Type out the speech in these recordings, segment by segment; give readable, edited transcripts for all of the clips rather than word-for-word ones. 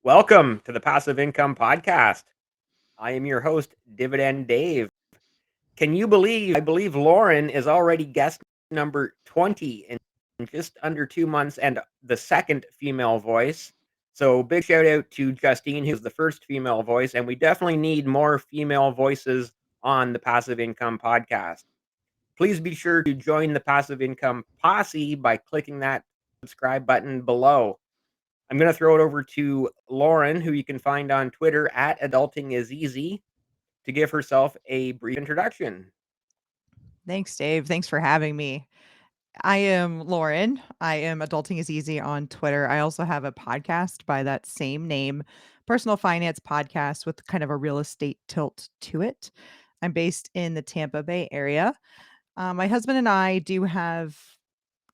Welcome to the Passive Income Podcast. I am your host, Dividend Dave. Can you believe I believe Lauren is already guest number 20 in just under 2 months and the second female voice. So big shout out to Justine, who's the first female voice, and we definitely need more female voices on the Passive Income Podcast. Please be sure to join the Passive Income Posse by clicking that subscribe button below. I'm going to throw it over to Lauren, who you can find on Twitter at AdultingIsEasy, to give herself a brief introduction. Thanks, Dave. Thanks for having me. I am Lauren. I am Adulting is Easy on Twitter. I also have a podcast by that same name, personal finance podcast with kind of a real estate tilt to it. I'm based in the Tampa Bay area. My husband and I do have,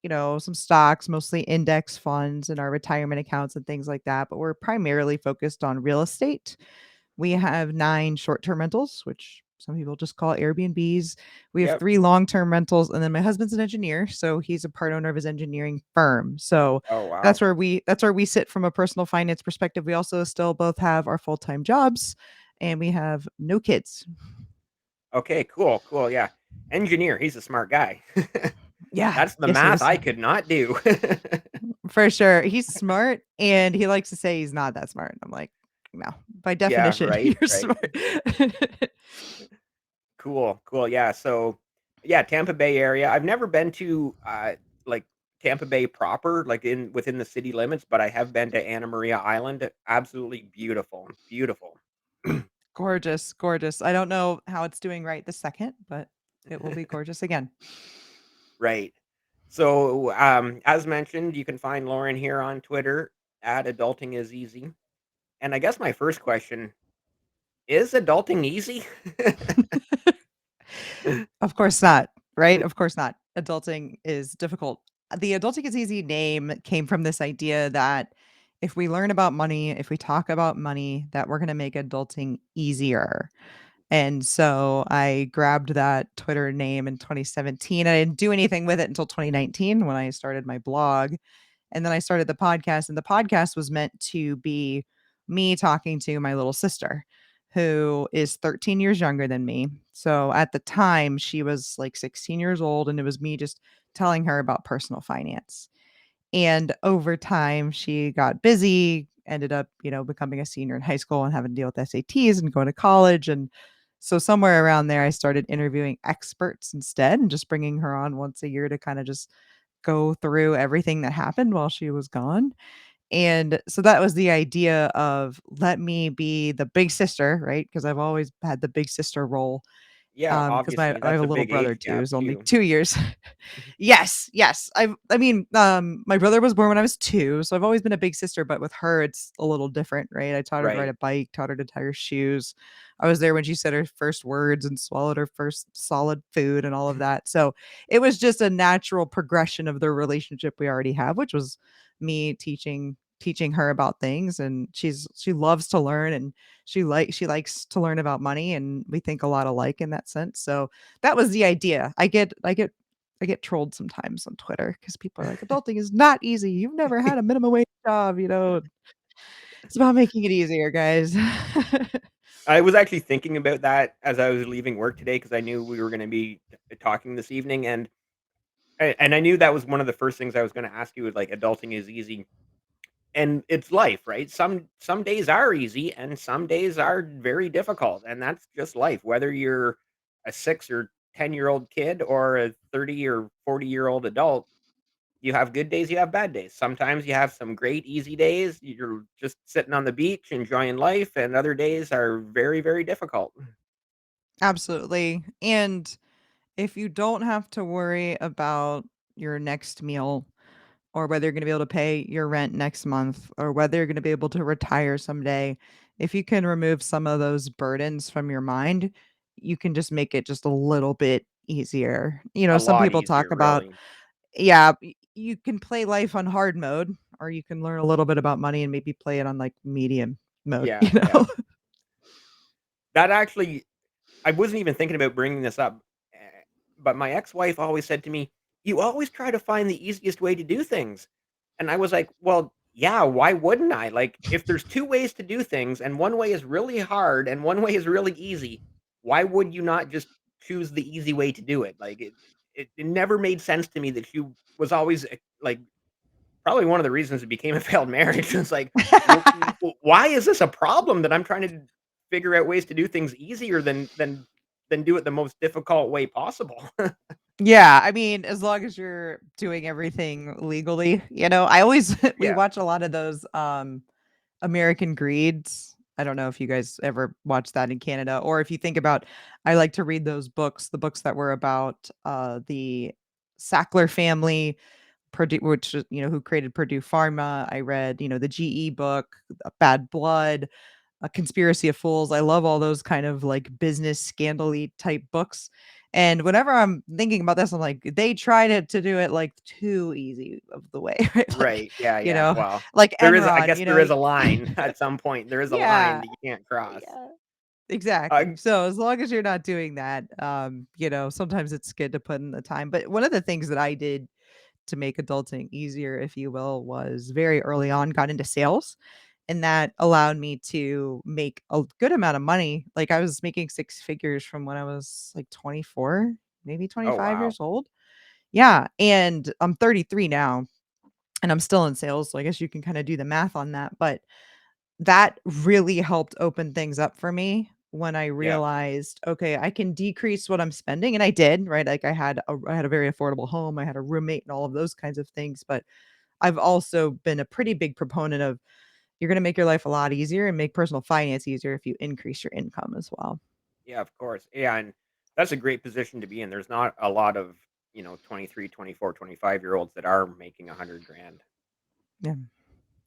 some stocks, mostly index funds and our retirement accounts and things like that, but we're primarily focused on real estate. We have 9 short-term rentals, which some people just call Airbnbs. We have Yep. 3 long-term rentals, and then my husband's an engineer, so he's a part owner of his engineering firm. So Oh, that's wow. where we sit from a personal finance perspective. We also still both have our full-time jobs, and we have no kids. Okay, cool, cool. Yeah. Engineer, he's a smart guy. Yeah, That's the yes, he math is. I could not do. For sure. He's smart, and he likes to say he's not that smart. I'm like, "No, by Yeah, definition, right, you're right. smart." Cool, cool. Yeah. So, yeah, Tampa Bay area. I've never been to like Tampa Bay proper, like in within the city limits, but I have been to Anna Maria Island. Absolutely beautiful, beautiful. Gorgeous, gorgeous. I don't know how it's doing right this second, but it will be gorgeous again. Right. So, as mentioned, you can find Lauren here on Twitter at Adulting is Easy. And I guess my first question is adulting easy? Of course not, right? Of course not. Adulting is difficult. The Adulting is Easy name came from this idea that if we learn about money, if we talk about money, that we're going to make adulting easier. And so I grabbed that Twitter name in 2017. I didn't do anything with it until 2019 when I started my blog. And then I started the podcast, and the podcast was meant to be me talking to my little sister, who is 13 years younger than me. So at the time, she was like 16 years old, and it was me just telling her about personal finance. And over time, she got busy, ended up, becoming a senior in high school and having to deal with SATs and going to college. And so somewhere around there, I started interviewing experts instead and just bringing her on once a year to kind of just go through everything that happened while she was gone. And so that was the idea of let me be the big sister, right? Because I've always had the big sister role. Yeah, Because my obviously I that's have a a little big brother age too, gap who's only too. 2 years. Yes, yes. My brother was born when I was 2, so I've always been a big sister, but with her, it's a little different, right? I taught her to ride Right. a bike, taught her to tie her shoes. I was there when she said her first words and swallowed her first solid food and all of that. So it was just a natural progression of the relationship we already have, which was me teaching her about things, and she loves to learn, and she likes to learn about money, and we think a lot alike in that sense. So that was the idea. I get trolled sometimes on Twitter because people are like, "Adulting is not easy. You've never had a minimum wage job, you know? It's about making it easier, guys." I was actually thinking about that as I was leaving work today because I knew we were going to be talking this evening, and I knew that was one of the first things I was going to ask you. Was like adulting is easy, and it's life, right? Some days are easy, and some days are very difficult, and that's just life. Whether you're a 6 or 10-year-old kid or a 30 or 40-year-old adult, you have good days, you have bad days. Sometimes you have some great easy days. You're just sitting on the beach enjoying life, and other days are very, very difficult. Absolutely, and if you don't have to worry about your next meal or whether you're gonna be able to pay your rent next month or whether you're gonna be able to retire someday, if you can remove some of those burdens from your mind, you can just make it just a little bit easier. A Some lot people easier, talk about, really. yeah, you can play life on hard mode, or you can learn a little bit about money and maybe play it on, like, medium mode, Yeah, yeah. That actually, I wasn't even thinking about bringing this up, eh, but my ex-wife always said to me, "You always try to find the easiest way to do things." And I was like, "Well, yeah, why wouldn't I? Like, if there's 2 ways to do things and one way is really hard and one way is really easy, why would you not just choose the easy way to do it? Like, it never made sense to me that she was always, like, probably one of the reasons it became a failed marriage was like, why is this a problem that I'm trying to figure out ways to do things easier than do it the most difficult way possible? Yeah, I mean, as long as you're doing everything legally, I always we Yeah. watch a lot of those, American Greeds. I don't know if you guys ever watched that in Canada, or if you think about I like to read those books, the books that were about, the Sackler family, Purdue, which, who created Purdue Pharma. I read, the GE book, Bad Blood, A Conspiracy of Fools. I love all those kind of like business scandal-y type books. And whenever I'm thinking about this, I'm like, they tried to do it like too easy of the way, right? Like, Right. Yeah, yeah. Well, like there is I Enron, guess there is a line at some point. There is a line yeah, that you can't cross. yeah, Uh, exactly. So as long as you're not doing that, sometimes it's good to put in the time. But one of the things that I did to make adulting easier, if you will, was very early on got into sales. And that allowed me to make a good amount of money. Like I was making six figures from when I was like 24, maybe oh, 25 wow. years old. Yeah. And I'm 33 now and I'm still in sales. So I guess you can kind of do the math on that. But that really helped open things up for me when I Yeah. realized, okay, I can decrease what I'm spending, and I did, right? Like I had a very affordable home, I had a roommate and all of those kinds of things, but I've also been a pretty big proponent of you're gonna make your life a lot easier and make personal finance easier if you increase your income as well. Yeah, of course. Yeah, and that's a great position to be in. There's not a lot of, 23, 24, 25-year-olds that are making 100 grand Yeah.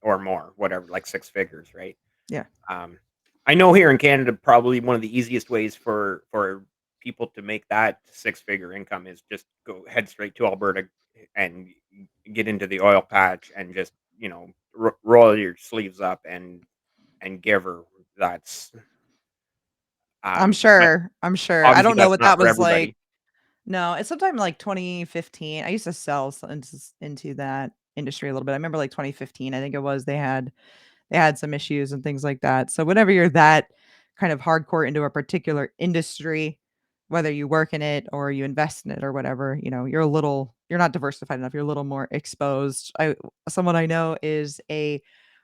or more, whatever, like 6 figures, right? Yeah. Um, I know here in Canada, probably one of the easiest ways for people to make that six-figure income is just go head straight to Alberta and get into the oil patch and just, roll your sleeves up and give her. That's, but I'm sure. I obviously don't know that's what not that for was like. everybody. No, it's sometime like 2015. I used to sell into that industry a little bit. I remember like 2015, I think it was, they had some issues and things like that. So whenever you're that kind of hardcore into a particular industry, whether you work in it or you invest in it or whatever, you're not diversified enough. You're a little more exposed. Someone I know is a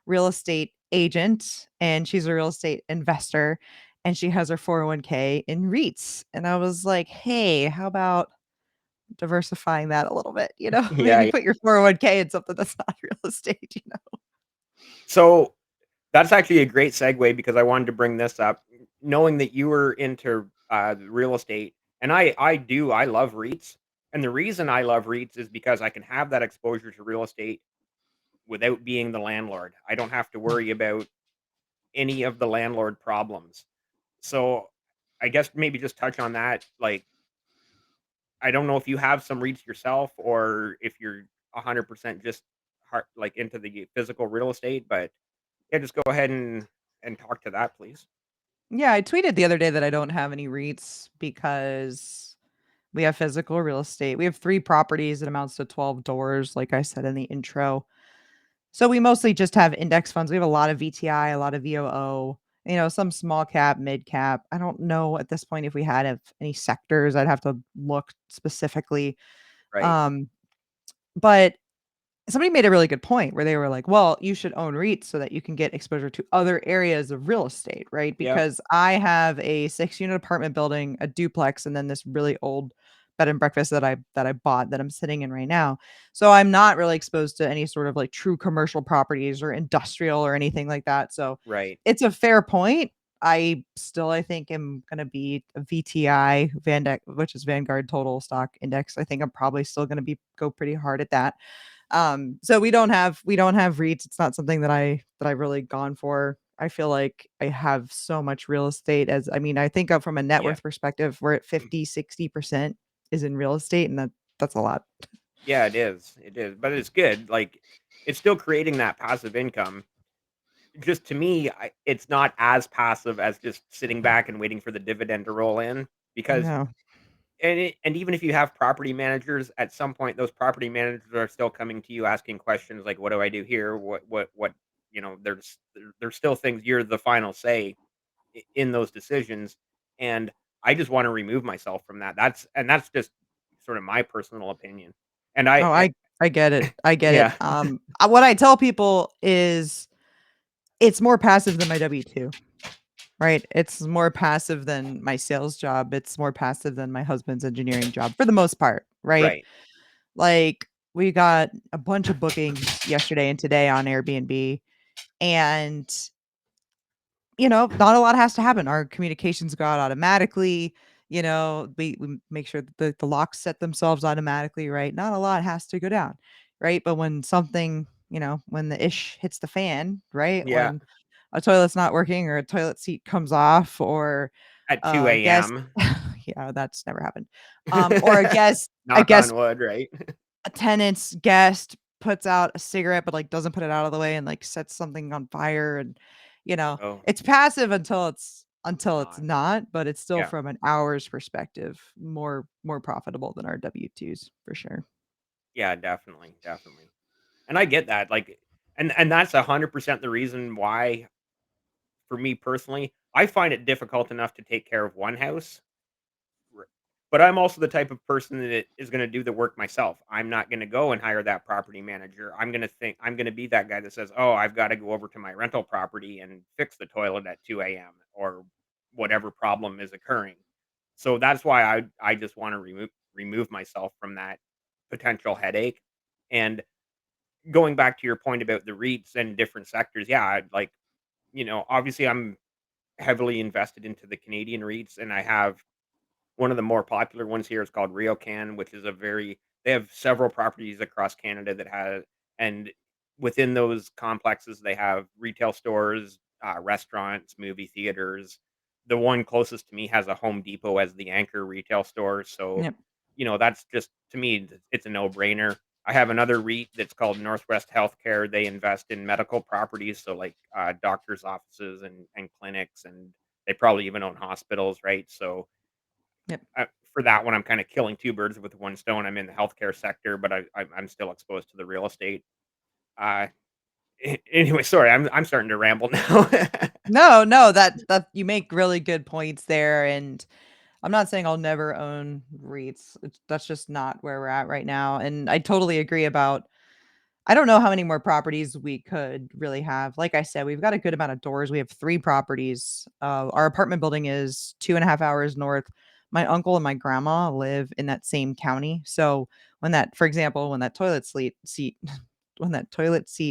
real estate agent and she's a real estate investor and she has her 401k in REITs. And I was like, "Hey, how about diversifying that a little bit, Yeah, maybe yeah. put your 401k in something that's not real estate." So that's actually a great segue because I wanted to bring this up. Knowing that you were into real estate, and I love REITs, and the reason I love REITs is because I can have that exposure to real estate without being the landlord. I don't have to worry about any of the landlord problems. So I guess maybe just touch on that. Like, I don't know if you have some REITs yourself or if you're 100% just like into the physical real estate, but yeah, just go ahead and talk to that, please. Yeah, I tweeted the other day that I don't have any REITs because we have physical real estate. We have 3 properties that amounts to 12 doors, like I said in the intro. So we mostly just have index funds. We have a lot of VTI, a lot of VOO, some small cap, mid cap. I don't know at this point if we had any sectors. I'd have to look specifically. Right. Um, but somebody made a really good point where they were like, "Well, you should own REITs so that you can get exposure to other areas of real estate, right?" Yep. Because I have a 6-unit apartment building, a duplex, and then this really old bed and breakfast that I bought that I'm sitting in right now. So I'm not really exposed to any sort of like true commercial properties or industrial or anything like that. So Right. it's a fair point. I think am gonna be a VTI which is Vanguard Total Stock Index. I think I'm probably still gonna be go pretty hard at that. So we don't have REITs. It's not something that I've really gone for. I feel like I have so much real estate as I mean, I think of from a net Yeah. worth perspective, we're at 50-60% is in real estate, and that's a lot. Yeah, it is. It is. But it's good. Like, it's still creating that passive income. Just to me, it's not as passive as just sitting back and waiting for the dividend to roll in because No. and even if you have property managers, at some point, those property managers are still coming to you asking questions like, "What do I do here? What?" There's still things you're the final say in those decisions, and I just want to remove myself from that. That's just sort of my personal opinion. And Oh, I get it. I get it. yeah, What I tell people is it's more passive than my W-2, right? It's more passive than my sales job. It's more passive than my husband's engineering job for the most part, right? right. Like, we got a bunch of bookings yesterday and today on Airbnb, and not a lot has to happen. Our communications go out automatically. We make sure that the locks set themselves automatically, right? Not a lot has to go down, right? But when something, when the ish hits the fan, right? Yeah, When a toilet's not working or a toilet seat comes off or at two a guest, a.m. yeah, that's never happened. Or a guest, I Knock guess on wood, right? a tenant's guest puts out a cigarette, but, like, doesn't put it out of the way and, like, sets something on fire and, Oh, it's passive until it's not. not, but it's still Yeah, from an hour's perspective more profitable than our W-2s for sure. yeah, definitely, definitely. And I get that, like, and that's 100% the reason why, for me personally, I find it difficult enough to take care of one house. R But I'm also the type of person that is gonna do the work myself. I'm not gonna go and hire that property manager. I'm gonna be that guy that says, "Oh, I've gotta go over to my rental property and fix the toilet at 2 AM," or whatever problem is occurring. So that's why I just wanna remove myself from that potential headache. And going back to your point about the REITs and different sectors, yeah, I'd like, obviously, I'm heavily invested into the Canadian REITs, and I have one of the more popular ones here is called RioCan, which is a very they have several properties across Canada that have, and within those complexes, they have retail stores, restaurants, movie theaters. The one closest to me has a Home Depot as the anchor retail store, so, Yep, that's just to me, it's a no-brainer. I have another REIT that's called Northwest Healthcare. They invest in medical properties, so, like, doctors' offices and clinics, and they probably even own hospitals, right? So, yep. for that one, I'm kinda killing 2 birds with 1 stone. I'm in the healthcare sector, but I'm still exposed to the real estate. Uh, anyway, sorry, I'm starting to ramble now. No, no, that you make really good points there, and I'm not saying I'll never own REITs. That's just not where we're at right now, and I totally agree about I don't know how many more properties we could really have. Like I said, we've got a good amount of doors. We have 3 properties. Our apartment building is 2.5 hours north. My uncle and my grandma live in that same county. So for example, when that toilet seat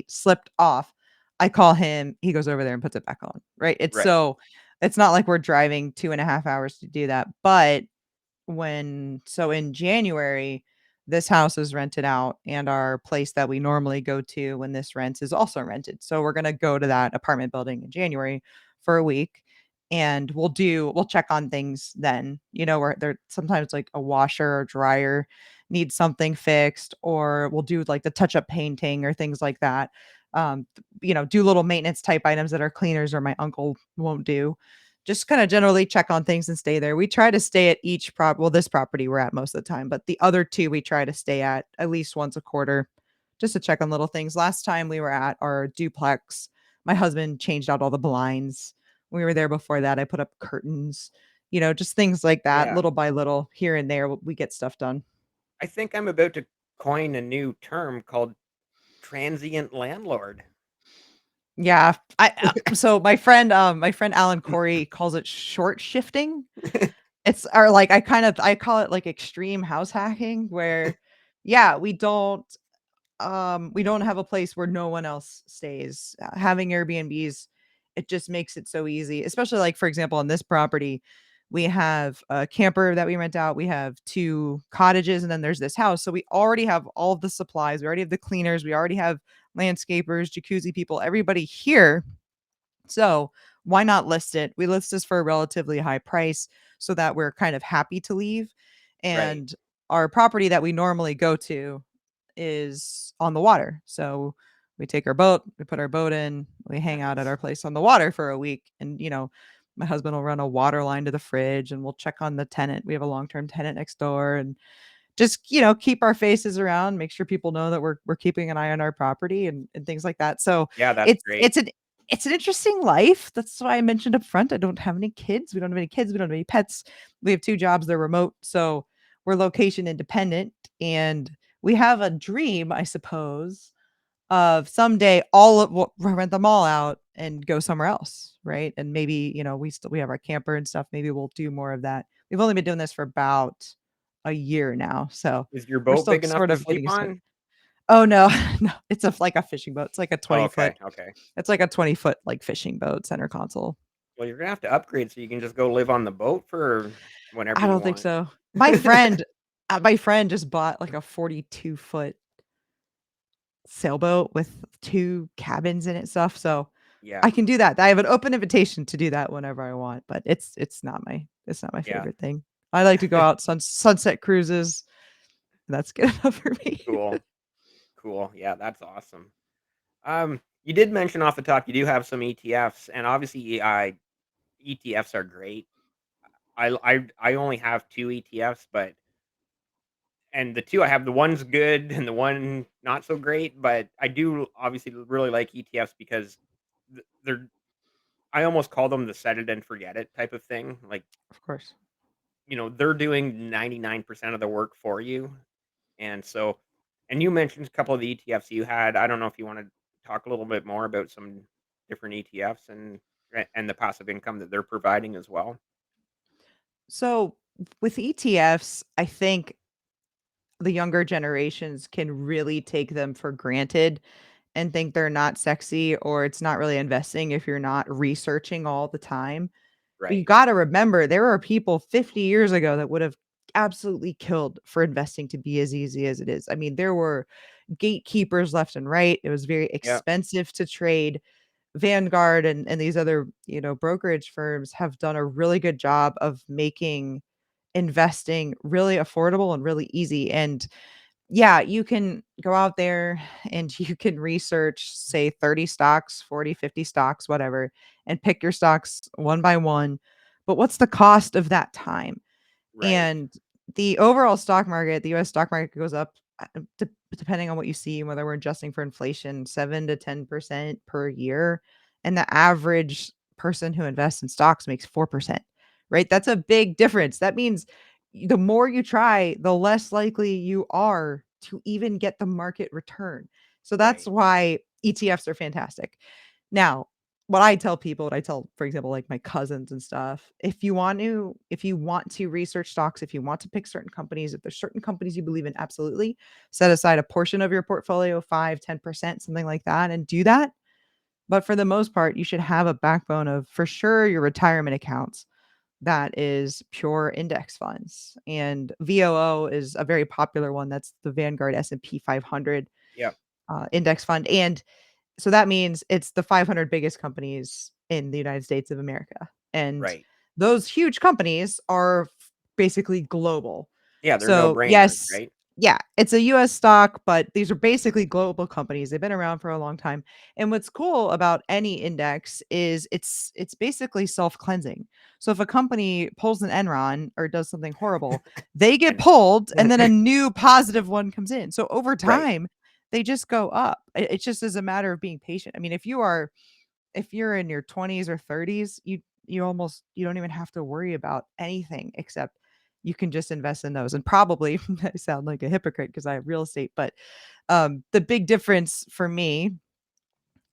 slipped off, I call him, he goes over there and puts it back on. Right. Right, It's not like we're driving 2.5 hours to do that. But in January, this house is rented out and our place that we normally go to when this rents is also rented. So we're gonna go to that apartment building in January for a week and we'll check on things then. Where there sometimes like a washer or dryer needs something fixed, or we'll do like the touch up painting or things like that. Do little maintenance type items that our cleaners or my uncle won't do, just kinda generally check on things and stay there. We try to stay at this property we're at most of the time, but the other 2 we try to stay at least once a quarter just to check on little things. Last time we were at our duplex, my husband changed out all the blinds. We were there before that, I put up curtains, just things like that, yeah. little by little, here and there, we get stuff done. I think I'm about to coin a new term called transient landlord. Yeah, so my friend Alan Corey calls it short shifting. It's or like I call it like extreme house hacking where yeah, we don't have a place where no one else stays. Having Airbnbs, it just makes it so easy, especially like for example on this property, we have a camper that we rent out, we have 2 cottages and then there's this house. So we already have all of the supplies, we already have the cleaners, we already have landscapers, jacuzzi people, everybody here, so why not list it? We list this for a relatively high price so that we're kind of happy to leave. Right. And our property that we normally go to is on the water. So we take our boat, we put our boat in, we hang out at Nice. our place on the water for a week. And, My husband will run a water line to the fridge and we'll check on the tenant. We have a long-term tenant next door and just, keep our faces around, make sure people know that we're keeping an eye on our property and things like that. So Yeah, that's it's great. it's an it's an interesting life. That's why I mentioned up front. I don't have any kids. We don't have any kids. We don't have any pets. We have two jobs. They're remote. So we're location independent. And we have a dream, I suppose, of someday rent them all out and go somewhere else, right? And maybe, we have our camper and stuff. Maybe we'll do more of that. We've only been doing this for about a year now, so Is your we're boat still big enough sort to of sleep getting used to it. on? Oh no, no, it's like a fishing boat. It's like a Oh, 20 okay, foot. okay. It's like a 20-foot like fishing boat, center console. Well, you're gonna have to upgrade so you can just go live on the boat for whenever I you don't think want. so. My friend just bought like a 42-foot sailboat with 2 cabins in it stuff, so Yeah, I can do that. I have an open invitation to do that whenever I want, but it's not my yeah. favorite thing. I like to go out sunset cruises, and that's good enough for me. Cool, cool. Yeah, that's awesome. You did mention off the top you do have some ETFs, and obviously, ETFs are great. I only have 2 ETFs, but and the 2 I have, the one's good and the one not so great, but I do obviously really like ETFs because they're I almost call them the set it and forget it type of thing. Like, Of course. they're doing 99% of the work for you. And so, and you mentioned a couple of the ETFs you had. I don't know if you want to talk a little bit more about some different ETFs and the passive income that they're providing as well. So, with ETFs, I think the younger generations can really take them for granted and think they're not sexy or it's not really investing if you're not researching all the time. But you Right. gotta remember, there are people 50 years ago that would have absolutely killed for investing to be as easy as it is. I mean, there were gatekeepers left and right. It was very Yeah. expensive to trade. Vanguard and these other, brokerage firms have done a really good job of making investing really affordable and really easy. And yeah, you can go out there and you can research, say, 30 stocks, 40, 50 stocks, whatever, and pick your stocks one by one. But what's the cost of that time? Right. And the overall stock market, the US stock market goes up, depending on what you see and whether we're adjusting for inflation, 7 to 10% per year. And the average person who invests in stocks makes 4%, right? That's a big difference. That means the more you try, the less likely you are to even get the market return. So that's Right. why ETFs are fantastic. Now, what I tell, for example, like my cousins and stuff, if you want to research stocks, if you want to pick certain companies, if there's certain companies you believe in, absolutely set aside a portion of your portfolio, 5, 10%, something like that, and do that. But for the most part, you should have a backbone of for sure your retirement accounts that is pure index funds. And VOO is a very popular one. That's the Vanguard S&P 500 Yeah. index fund. And so that means it's the 500 biggest companies in the United States of America. And Right. those huge companies are basically global. Yeah, they're So, no-brainers, yes, right? yeah, it's a US stock, but these are basically global companies. They've been around for a long time. And what's cool about any index is it's basically self-cleansing. So if a company pulls an Enron or does something horrible, they get And pulled and then a new positive one comes in. So over right. time, they just go up. It just is a matter of being patient. I mean, if you're in your 20s or 30s, you don't even have to worry about anything except you can just invest in those. And probably I sound like a hypocrite because I have real estate, but the big difference for me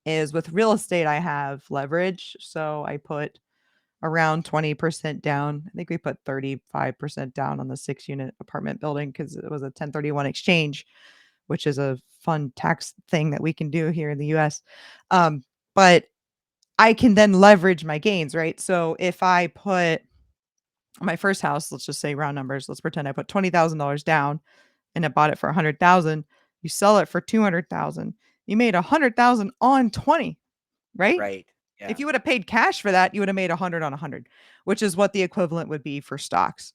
is with real estate, I have leverage. So I put around 20% down. I think we put 35% down on the 6-unit apartment building because it was a 1031 exchange, which is a fun tax thing that we can do here in the US. But I can then leverage my gains, right? So if I put my first house, let's just say round numbers, let's pretend I put $20,000 down and I bought it for 100,000, you sell it for 200,000. You made 100,000 on 20, right? Right. If Yeah. you would have paid cash for that, you would have made 100 on 100, which is what the equivalent would be for stocks.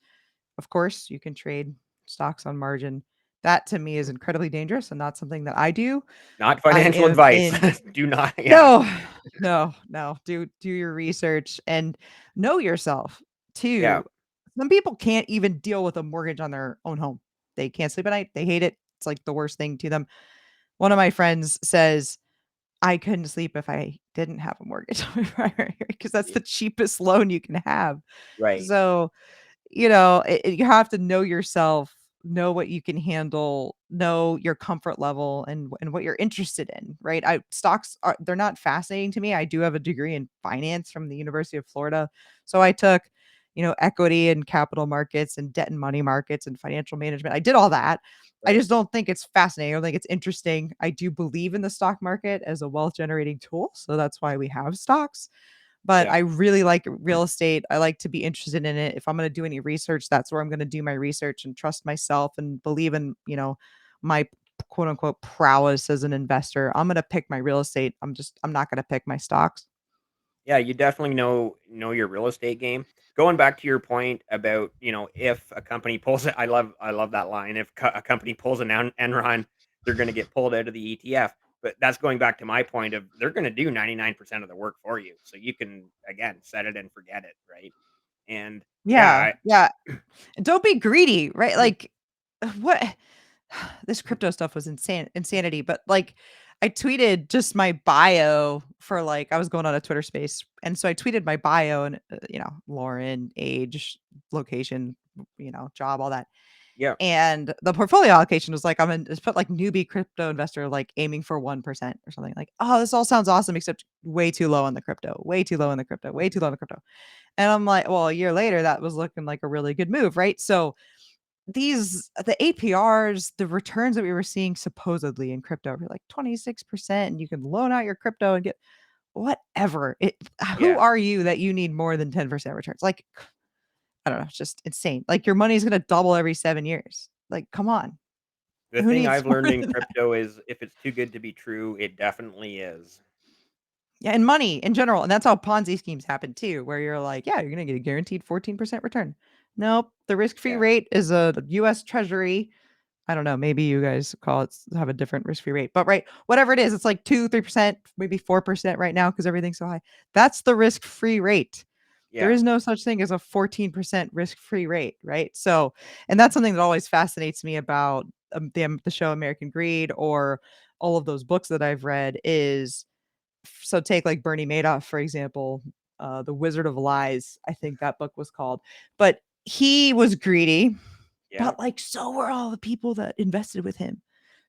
Of course, you can trade stocks on margin. That to me is incredibly dangerous and not something that I do. Not I financial am advice. in Do not, yeah, no, no, no. Do your research and know yourself yeah, too. Some people can't even deal with a mortgage on their own home. They can't sleep at night. They hate it. It's like the worst thing to them. One of my friends says, I couldn't sleep if I didn't have a mortgage on my primary because that's y the cheapest loan you can have. right, So you know, you have to know yourself, know what you can handle, know your comfort level and what you're interested in, right? I stocks are they're not fascinating to me. I do have a degree in finance from the University of Florida. So I took, equity and capital markets and debt and money markets and financial management. I did all that. I right, just don't think it's fascinating. I don't think it's interesting. I do believe in the stock market as a wealth generating tool. So that's why we have stocks, but yeah. I really like real estate. I like to be interested in it. If I'm going to do any research, that's where I'm going to do my research and trust myself and believe in, my quote unquote prowess as an investor. I'm going to pick my real estate. I'm not going to pick my stocks. Yeah, you definitely know your real estate game. Going back to your point about, if a company pulls it, I love that line. If a company pulls an Enron, they're going to get pulled out of the ETF. But that's going back to my point of they're going to do 99% of the work for you. So you can again set it and forget it, right? And yeah, Yeah. Yeah. And don't be greedy, right? Like what this crypto stuff was insanity, but like I tweeted just my bio for like I was going on a Twitter space, and so I tweeted my bio and Lauren, age, location, job, all that. yeah, And the portfolio allocation was like, I'm in just put like newbie crypto investor, like aiming for 1% or something. Like, oh, this all sounds awesome, except way too low on the crypto, way too low on the crypto, way too low on the crypto. And I'm like, well, a year later, that was looking like a really good move, right? So the APRs, the returns that we were seeing supposedly in crypto were like 26%, and you can loan out your crypto and get whatever. Who yeah. are you that you need more than 10% returns? Like, I don't know, it's just insane. Like your money's gonna double every 7 years. Like, come on. The Who thing needs I've more learned in than that? crypto is if it's too good to be true, it definitely is. Yeah, and money in general, and that's how Ponzi schemes happen too, where you're like, "Yeah, you're gonna get a guaranteed 14% return." Nope, the risk-free Yeah, rate is a US Treasury. I don't know, maybe you guys have a different risk-free rate, but right, whatever it is, it's like 2, 3%, maybe 4% right now because everything's so high. That's the risk-free rate. There yeah, is no such thing as a 14% risk-free rate, right? So, and that's something that always fascinates me about the show American Greed or all of those books that I've read is so take like Bernie Madoff, for example, The Wizard of Lies, I think that book was called. But he was greedy, yeah, but like so were all the people that invested with him.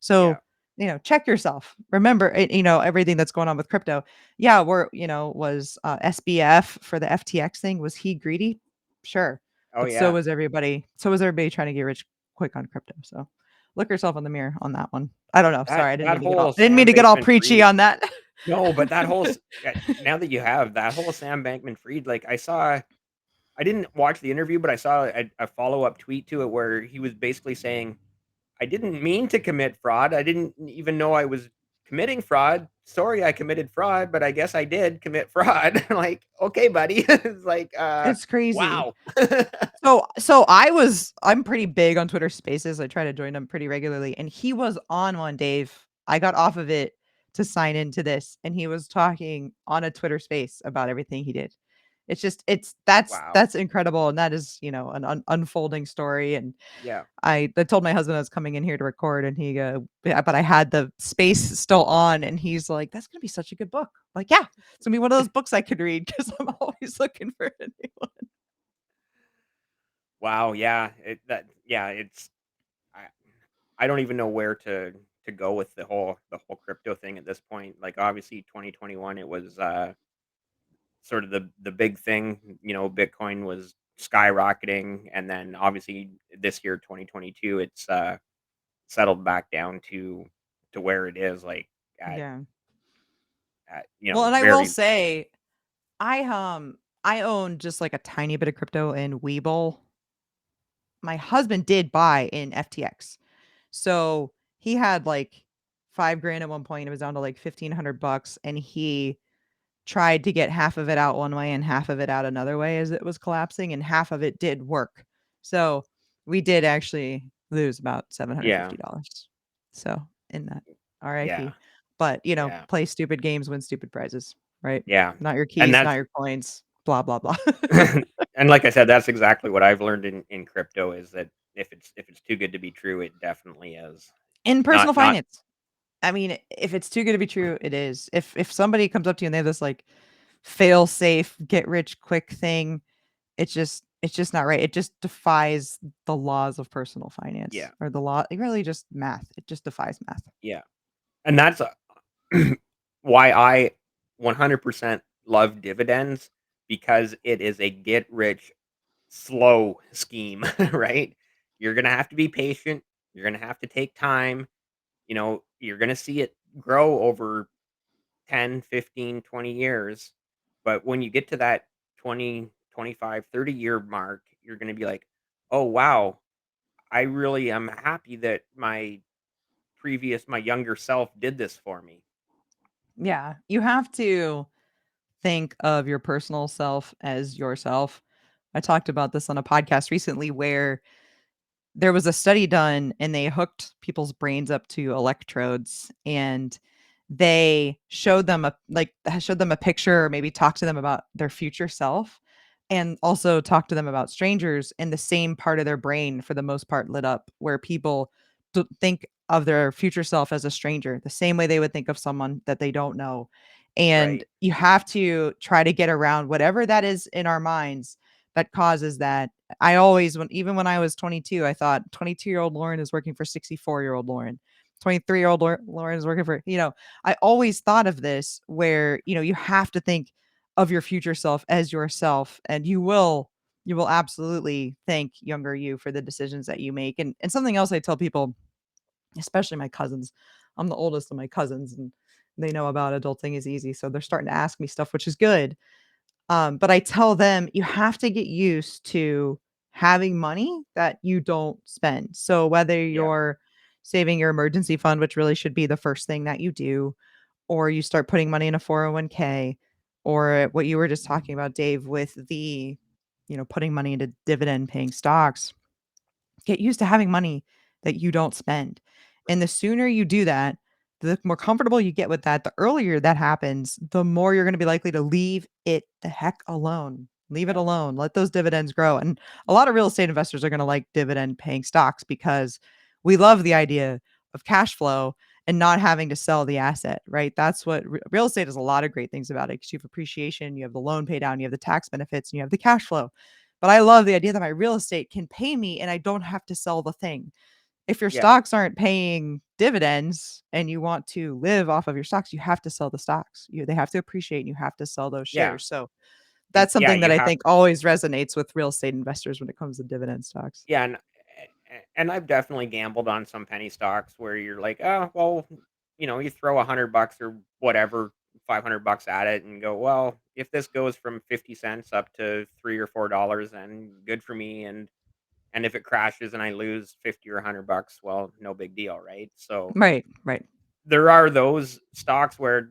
yeah. So, check yourself. Remember, everything that's going on with crypto. Yeah, was SBF for the FTX thing. Was he greedy? Sure. Oh But so yeah. was everybody. So was everybody trying to get rich quick on crypto. So look yourself in the mirror on that one. I don't know. That Sorry, that whole I didn't mean Sam to get all preachy Bankman-Fried. on that. No, but that whole now that you have that whole Sam Bankman-Fried, like I didn't watch the interview, but I saw a follow-up tweet to it where he was basically saying, "I didn't mean to commit fraud. I didn't even know I was committing fraud. Sorry, I committed fraud, but I guess I did commit fraud." Like, okay, buddy. It's like, It's crazy. wow. So I'm pretty big on Twitter Spaces. I try to join them pretty regularly, and he was on one, Dave. I got off of it to sign into this, and he was talking on a Twitter Space about everything he did. It's just it's Wow. that's incredible, and that is, an unfolding story, and Yeah. I told my husband I was coming in here to record, and he go, "Yeah," but I had the space still on, and he's like, "That's gonna be such a good book." Like, "Yeah, it's gonna be one of those books I could read because 'cause I'm always looking for a new one." Wow, yeah. It's I I don't even know where to go with the whole crypto thing at this point. Like obviously 2021 it was sort of the big thing, Bitcoin was skyrocketing and then obviously this year 2022 it's settled back down to where it is like at Yeah. at Well, and I will very say, I own just like a tiny bit of crypto in Webull. My husband did buy in FTX. So he had like 5 grand at one point. It was down to like $1,500, and he tried to get half of it out one way and half of it out another way as it was collapsing, and half of it did work. So we did actually lose about Yeah. $750. So, in that, Yeah. RIP. But, Yeah. play stupid games, win stupid prizes, right? Yeah. Not your And keys, not that's your coins, blah, blah, blah. and like I said, that's exactly what I've learned in crypto is that if it's too good to be true, it definitely is. In personal Not finance. I mean, if it's too good to be true, it is. If somebody comes up to you and they have this, like, fail safe, get rich quick thing, it's just not right. It just defies the laws of personal finance yeah. or the law it really just math. It just defies math. Yeah. And that's why I 100% love dividends because it is a get rich slow scheme, right? You're going to have to be patient. You're going to have to take time. You're going to see it grow over 10, 15, 20 years. But when you get to that 20, 25, 30 year mark, you're going to be like, oh, wow, I really am happy that my younger self did this for me. Yeah, you have to think of your personal self as yourself. I talked about this on a podcast recently where there was a study done and they hooked people's brains up to electrodes and they showed them a picture or maybe talked to them about their future self and also talked to them about strangers and the same part of their brain for the most part lit up where people think of their future self as a stranger the same way they would think of someone that they don't know, and Right. you have to try to get around whatever that is in our minds that causes that. I always even when I was 22, I thought 22-year-old Lauren is working for 64-year-old Lauren. 23-year-old Lauren is working for, I always thought of this where, you have to think of your future self as yourself and you will absolutely thank younger you for the decisions that you make. And something else I tell people, especially my cousins. I'm the oldest of my cousins and they know about adulting is easy. So they're starting to ask me stuff, which is good, but I tell them you have to get used to having money that you don't spend. So whether Yeah. you're saving your emergency fund, which really should be the first thing that you do, or you start putting money in a 401k, or what you were just talking about, Dave, with the, putting money into dividend paying stocks, get used to having money that you don't spend. And the sooner you do that, the more comfortable you get with that, the earlier that happens, the more you're going to be likely to leave it the heck alone. Leave it Yeah. alone. Let those dividends grow. And a lot of real estate investors are going to like dividend paying stocks because we love the idea of cash flow and not having to sell the asset, right? That's what real estate has a lot of great things about it because you have appreciation, you have the loan pay down, you have the tax benefits, and you have the cash flow. But I love the idea that my real estate can pay me and I don't have to sell the thing. If your Yeah. stocks aren't paying dividends and you want to live off of your stocks, you have to sell the stocks. They have to appreciate and you have to sell those Yeah. shares. So And that's yeah, something that you I have think always resonates with real estate investors when it comes to dividend stocks. yeah, and I've definitely gambled on some penny stocks where you're like, "Oh, well, you throw 100 bucks or whatever, 500 bucks at it and go, well, if this goes from 50 cents up to $3 or $4, then good for me. And if it crashes and I lose 50 or 100 bucks, well, no big deal, right? So Right, right. there are those stocks where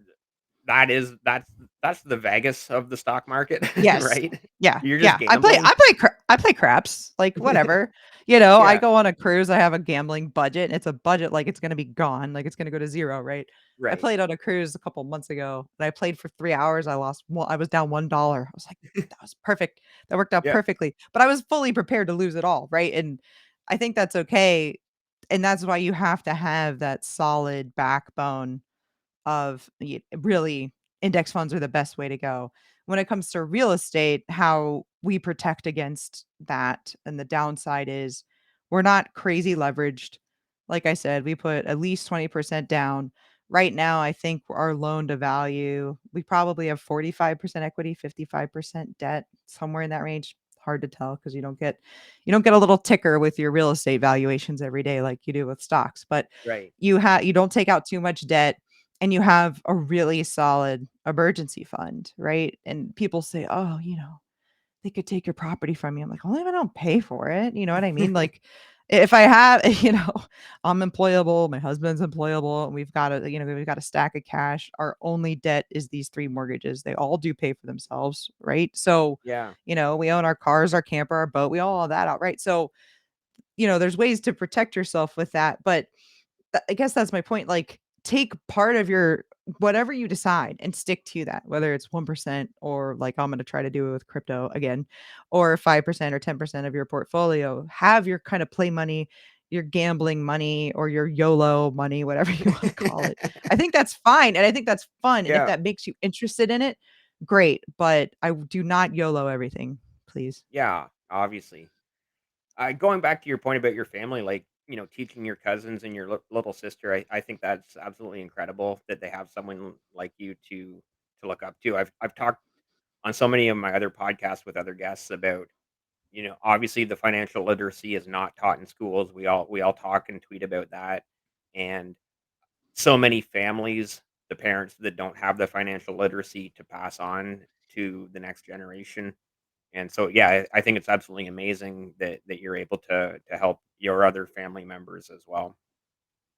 that's the Vegas of the stock market, Yes. right? Yeah, You're just yeah. I play gambling. I play I play craps, like, whatever. I Yeah, go on a cruise, I have a gambling budget, and it's a budget like it's gonna be gone, like it's gonna go to 0, right? I right. played on a cruise a couple months ago, and I played for 3 hours, I was down $1. I was like, "That was perfect. That worked out Yeah, perfectly." But I was fully prepared to lose it all, right? And I think that's okay, and that's why you have to have that solid backbone of really index funds are the best way to go. When it comes to real estate, how we protect against that and the downside is we're not crazy leveraged. Like I said, we put at least 20% down. Right now, I think our loan to value, we probably have 45% equity, 55% debt, somewhere in that range. Hard to tell because you don't get a little ticker with your real estate valuations every day like you do with stocks. But right. you don't take out too much debt and you have a really solid emergency fund, right? And people say, "Oh, they could take your property from you." I'm like, "Only if I don't pay for it." You know what I mean? Like, if I have, I'm employable, my husband's employable, and we've got a stack of cash. Our only debt is these 3 mortgages. They all do pay for themselves, right? So, Yeah, we own our cars, our camper, our boat, we own all that outright. So there's ways to protect yourself with that, but I guess that's my point. Like, take part of your whatever you decide and stick to that, whether it's 1% or like I'm going to try to do it with crypto again, or 5% or 10% of your portfolio. Have your kind of play money, your gambling money, or your YOLO money, whatever you want to call it. I think that's fine. And I think that's fun. And if Yeah, that makes you interested in it, great. But I do not YOLO everything, please. yeah, obviously. Going back to your point about your family, like, teaching your cousins and your little sister, I think that's absolutely incredible that they have someone like you to look up to. I've talked on so many of my other podcasts with other guests about, obviously the financial literacy is not taught in schools. We all talk and tweet about that, and so many families, the parents that don't have the financial literacy to pass on to the next generation. And so, yeah, I think it's absolutely amazing that you're able to help your other family members as well.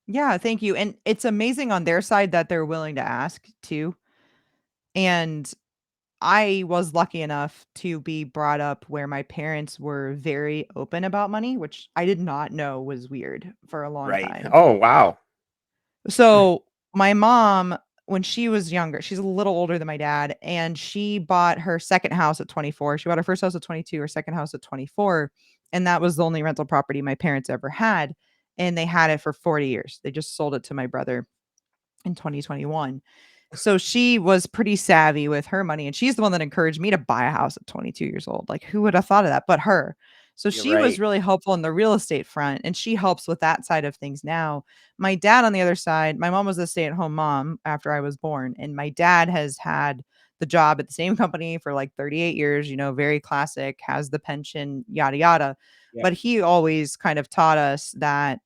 Yeah, thank you. And it's amazing on their side that they're willing to ask too. And I was lucky enough to be brought up where my parents were very open about money, which I did not know was weird for a long Right. time. Oh, wow. So, my mom, when she was younger, she's a little older than my dad, and she bought her second house at 24. She bought her first house at 22, her second house at 24, and that was the only rental property my parents ever had, and they had it for 40 years. They just sold it to my brother in 2021. So she was pretty savvy with her money, and she's the one that encouraged me to buy a house at 22 years old. Like, who would have thought of that but her? So You're she was right. really helpful in the real estate front, and she helps with that side of things now. My dad, on the other side, my mom was a stay-at-home mom after I was born, and my dad has had the job at the same company for like 38 years, very classic, has the pension, yada yada. Yeah. But he always kind of taught us that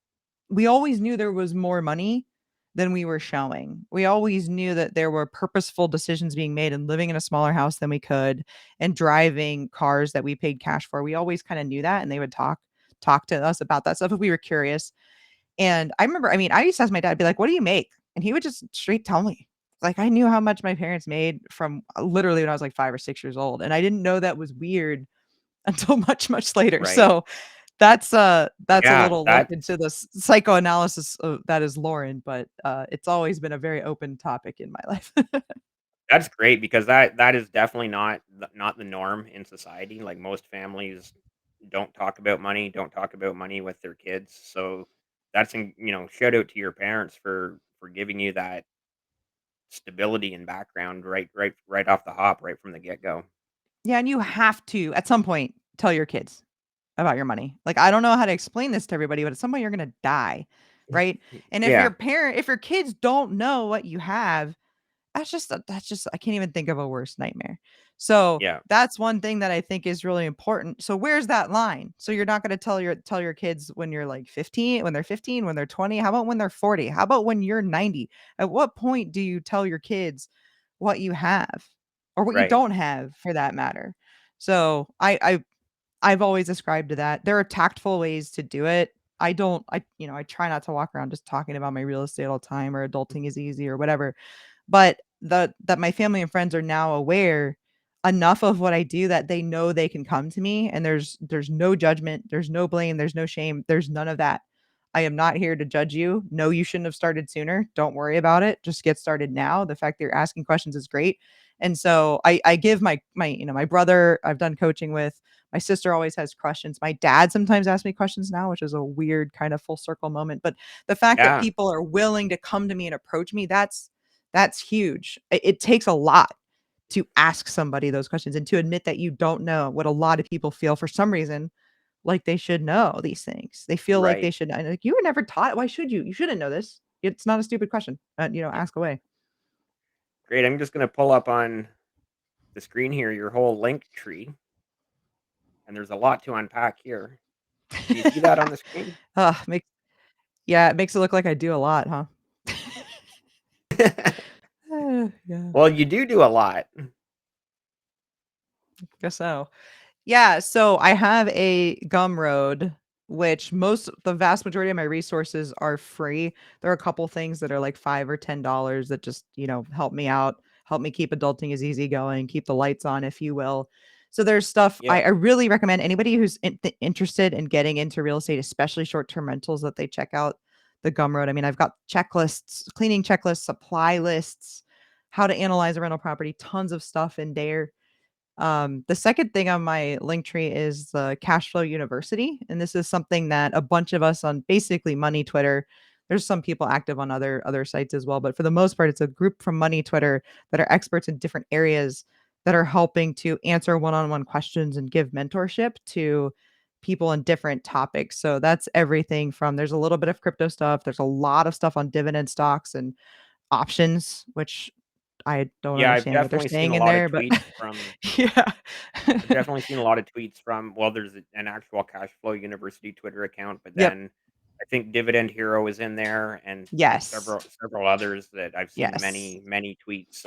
we always knew there was more money than we were showing. We always knew that there were purposeful decisions being made and living in a smaller house than we could and driving cars that we paid cash for. We always kind of knew that, and they would talk to us about that stuff if we were curious. And I remember, I mean, I used to ask my dad, be like, "What do you make?" And he would just straight tell me. Like, I knew how much my parents made from literally when I was like 5 or 6 years old, and I didn't know that was weird until much, much later. Right. So that's a Yeah, little look that's into the psychoanalysis that is Lauren, but, it's always been a very open topic in my life. that's great because that is definitely not the norm in society. Like, most families don't talk about money with their kids. So shout out to your parents for giving you that stability and background right off the hop, right from the get-go. Yeah, and you have to, at some point, tell your kids about your money. Like, I don't know how to explain this to everybody, but at some point you're gonna die, right? And Yeah, if your kids don't know what you have, that's just I can't even think of a worse nightmare. So, yeah, that's one thing that I think is really important. So, where's that line? So, you're not gonna tell your kids when you're, like, 15, when they're 15, when they're 20, how about when they're 40? How about when you're 90? At what point do you tell your kids what you have or what you right. don't have for that matter? So, I've always ascribed to that. There are tactful ways to do it. I try not to walk around just talking about my real estate all the time or adulting is easy or whatever. But that my family and friends are now aware enough of what I do that they know they can come to me and there's no judgment, there's no blame, there's no shame, there's none of that. I am not here to judge you. No, you shouldn't have started sooner. Don't worry about it. Just get started now. The fact that you're asking questions is great. And so I give my brother I've done coaching with, my sister always has questions. My dad sometimes asks me questions now, which is a weird kind of full circle moment. But the fact that Yeah, people are willing to come to me and approach me, that's huge. It takes a lot to ask somebody those questions and to admit that you don't know what a lot of people feel for some reason like they should know these things. They feel like they right. should know. And like, you were never taught. Why should you? You shouldn't know this. It's not a stupid question. Ask away. Great. I'm just gonna pull up on the screen here your whole link tree, and there's a lot to unpack here. Do you see that on the screen? Makes Yeah, it makes it look like I do a lot, huh? Yeah, Well, you do a lot. guess so. Yeah, so I have a Gumroad, which the vast majority of my resources are free. There are a couple things that are like $5 or $10 that just, help me out, help me keep adulting as easy going, keep the lights on, if you will. So there's stuff Yeah. I really recommend anybody who's interested in getting into real estate, especially short-term rentals, that they check out the Gumroad. I mean, I've got checklists, cleaning checklists, supply lists, how to analyze a rental property, tons of stuff in there. The second thing on my link tree is the Cashflow University, and this is something that a bunch of us on basically Money Twitter. There's some people active on other sites as well, but for the most part, it's a group from Money Twitter that are experts in different areas that are helping to answer one-on-one questions and give mentorship to people in different topics. So that's everything from there's a little bit of crypto stuff, there's a lot of stuff on dividend stocks and options, which I don't Yeah, I've understand what they're definitely seen saying a in lot of there, but tweets from yeah. I've definitely seen a lot of tweets from well, there's an actual Cashflow University Twitter account, but Yep. then I think Dividend Hero is in there and Yes. several others that I've seen Yes. many tweets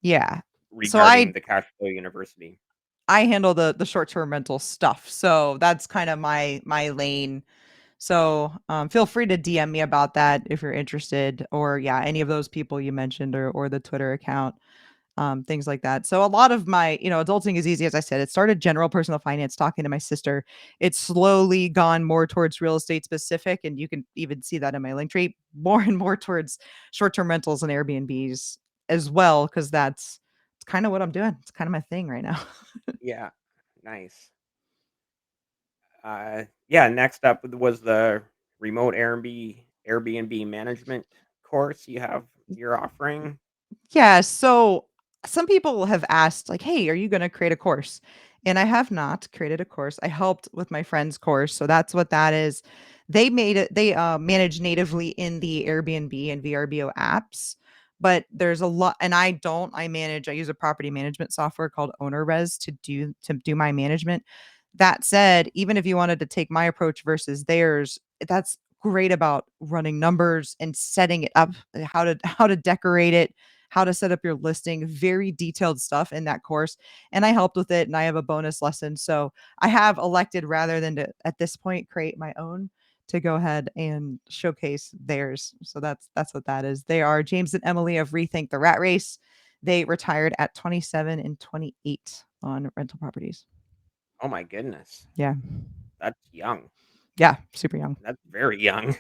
Yeah. So regarding the Cashflow University. I handle the short-term rental stuff. So that's kind of my lane. So, feel free to DM me about that if you're interested, or yeah, any of those people you mentioned, or the Twitter account. Things like that. So a lot of my, adulting is easy. As I said, it started general personal finance, talking to my sister. It's slowly gone more towards real estate specific. And you can even see that in my link tree, more and more towards short-term rentals and Airbnbs as well. Cause it's kind of what I'm doing. It's kind of my thing right now. Yeah, nice. Yeah, next up was the remote Airbnb management course you're offering. Yeah, so some people have asked like, "Hey, are you gonna create a course?" And I have not created a course. I helped with my friend's course, so that's what that is. They made it manage natively in the Airbnb and VRBO apps, but there's a lot and I don't. I use a property management software called OwnerRez to do my management. That said, even if you wanted to take my approach versus theirs, that's great about running numbers and setting it up, how to decorate it, how to set up your listing, very detailed stuff in that course. And I helped with it and I have a bonus lesson. So I have elected rather than to at this point create my own to go ahead and showcase theirs. So that's what that is. They are James and Emily of Rethink the Rat Race. They retired at 27 and 28 on rental properties. Oh my goodness. Yeah. That's young. Yeah, super young. That's very young.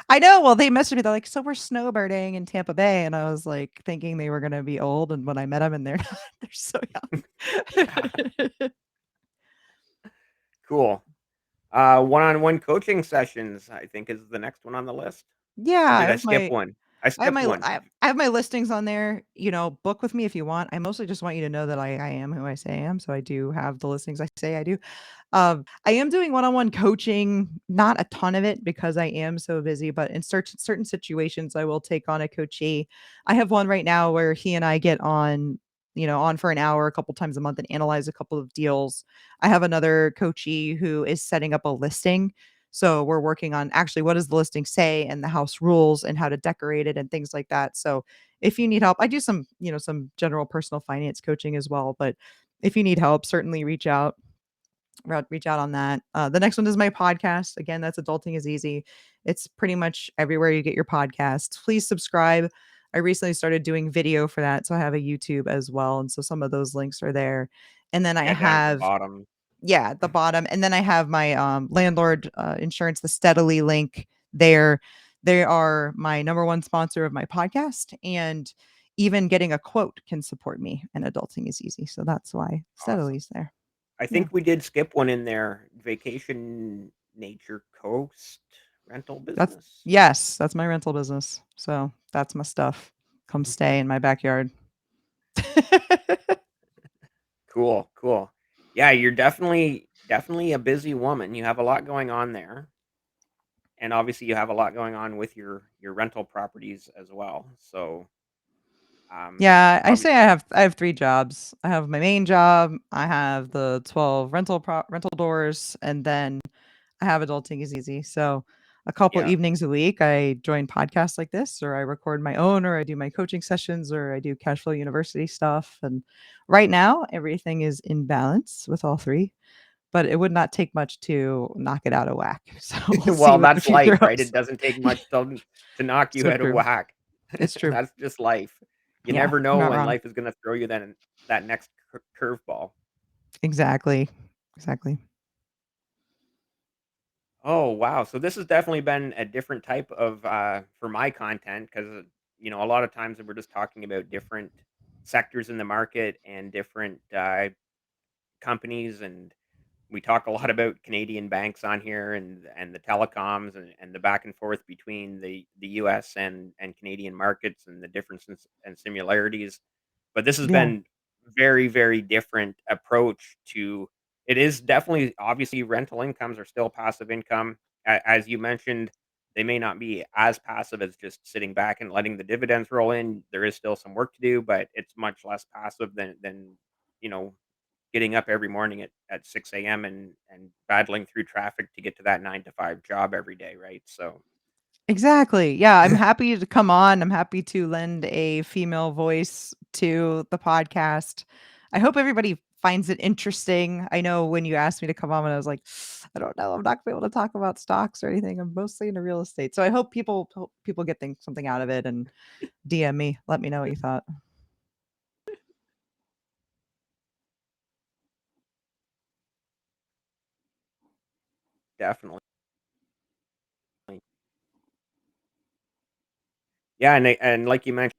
I know. Well, they messaged me. They're like, "So we're snowbirding in Tampa Bay," and I was like thinking they were gonna be old, and when I met them, and they're not, they're so Yeah, young. cool. One-on-one coaching sessions, I think, is the next one on the list. Yeah, Or did I skip one? I I have skipped my one. I have my listings on there. Book with me if you want. I mostly just want you to know that I am who I say I am. So I do have the listings I say I do. I am doing one-on-one coaching, not a ton of it because I am so busy, but in certain situations, I will take on a coachee. I have one right now where he and I get on for an hour a couple times a month and analyze a couple of deals. I have another coachee who is setting up a listing. So we're working on actually what does the listing say and the house rules and how to decorate it and things like that. So if you need help, I do some general personal finance coaching as well. But if you need help, certainly reach out on that. The next one is my podcast. Again, that's Adulting is Easy. It's pretty much everywhere you get your podcasts. Please subscribe. I recently started doing video for that, so I have a YouTube as well, and so some of those links are there. And then I Yeah, down at the have bottom. yeah, at the bottom, and then I have my landlord insurance, the Steadily link there. They are my number one sponsor of my podcast, and even getting a quote can support me. And Adulting is Easy, so that's why Awesome. Steadily's there. I Yeah. think we did skip one in there. Vacation Nature Coast rental That's business. yes, that's my rental business. So, that's my stuff. Come stay Okay. in my backyard. Cool, cool. Yeah, you're definitely a busy woman. You have a lot going on there. And obviously you have a lot going on with your rental properties as well. So, Yeah, I obvi say I have 3 jobs. I have my main job, I have the 12 rental doors, and then I have Adulting is Easy. So, a couple yeah. evenings a week, I join podcasts like this, or I record my own, or I do my coaching sessions, or I do Cashflow University stuff, and right now, everything is in balance with all 3. But it would not take much to knock it out of whack. So we'll see Well, what the that's future life, right? holds. It doesn't take much to knock you So out of true. whack. It's true. That's just life. You Yeah, never you're know not when wrong. life is gonna throw you that next curveball. Exactly. Exactly. Oh, wow. So this has definitely been a different type of for my content because a lot of times we're just talking about different sectors in the market and different companies, and we talk a lot about Canadian banks on here and the telecoms and the back and forth between the US and Canadian markets and the differences and similarities. But this has Yeah. been very, very different approach to it is definitely obviously rental incomes are still passive income. As you mentioned, they may not be as passive as just sitting back and letting the dividends roll in. There is still some work to do, but it's much less passive than you know getting up every morning at 6 a.m. and battling through traffic to get to that 9 to 5 job every day, right? So Exactly. Yeah, I'm happy to come on. I'm happy to lend a female voice to the podcast. I hope everybody finds it interesting. I know when you asked me to come on, I was like, I don't know. I'm not gonna be able to talk about stocks or anything. I'm mostly into real estate. So I hope people get something out of it and DM me. Let me know what you thought. definitely, yeah, and like you mentioned,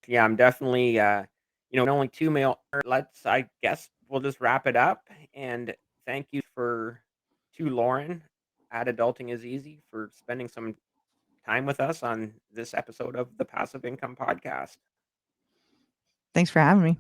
yeah, I'm definitely only two male. Let's I guess we'll just wrap it up and thank you for to Lauren at Adulting is Easy for spending some time with us on this episode of the Passive Income Podcast. Thanks for having me.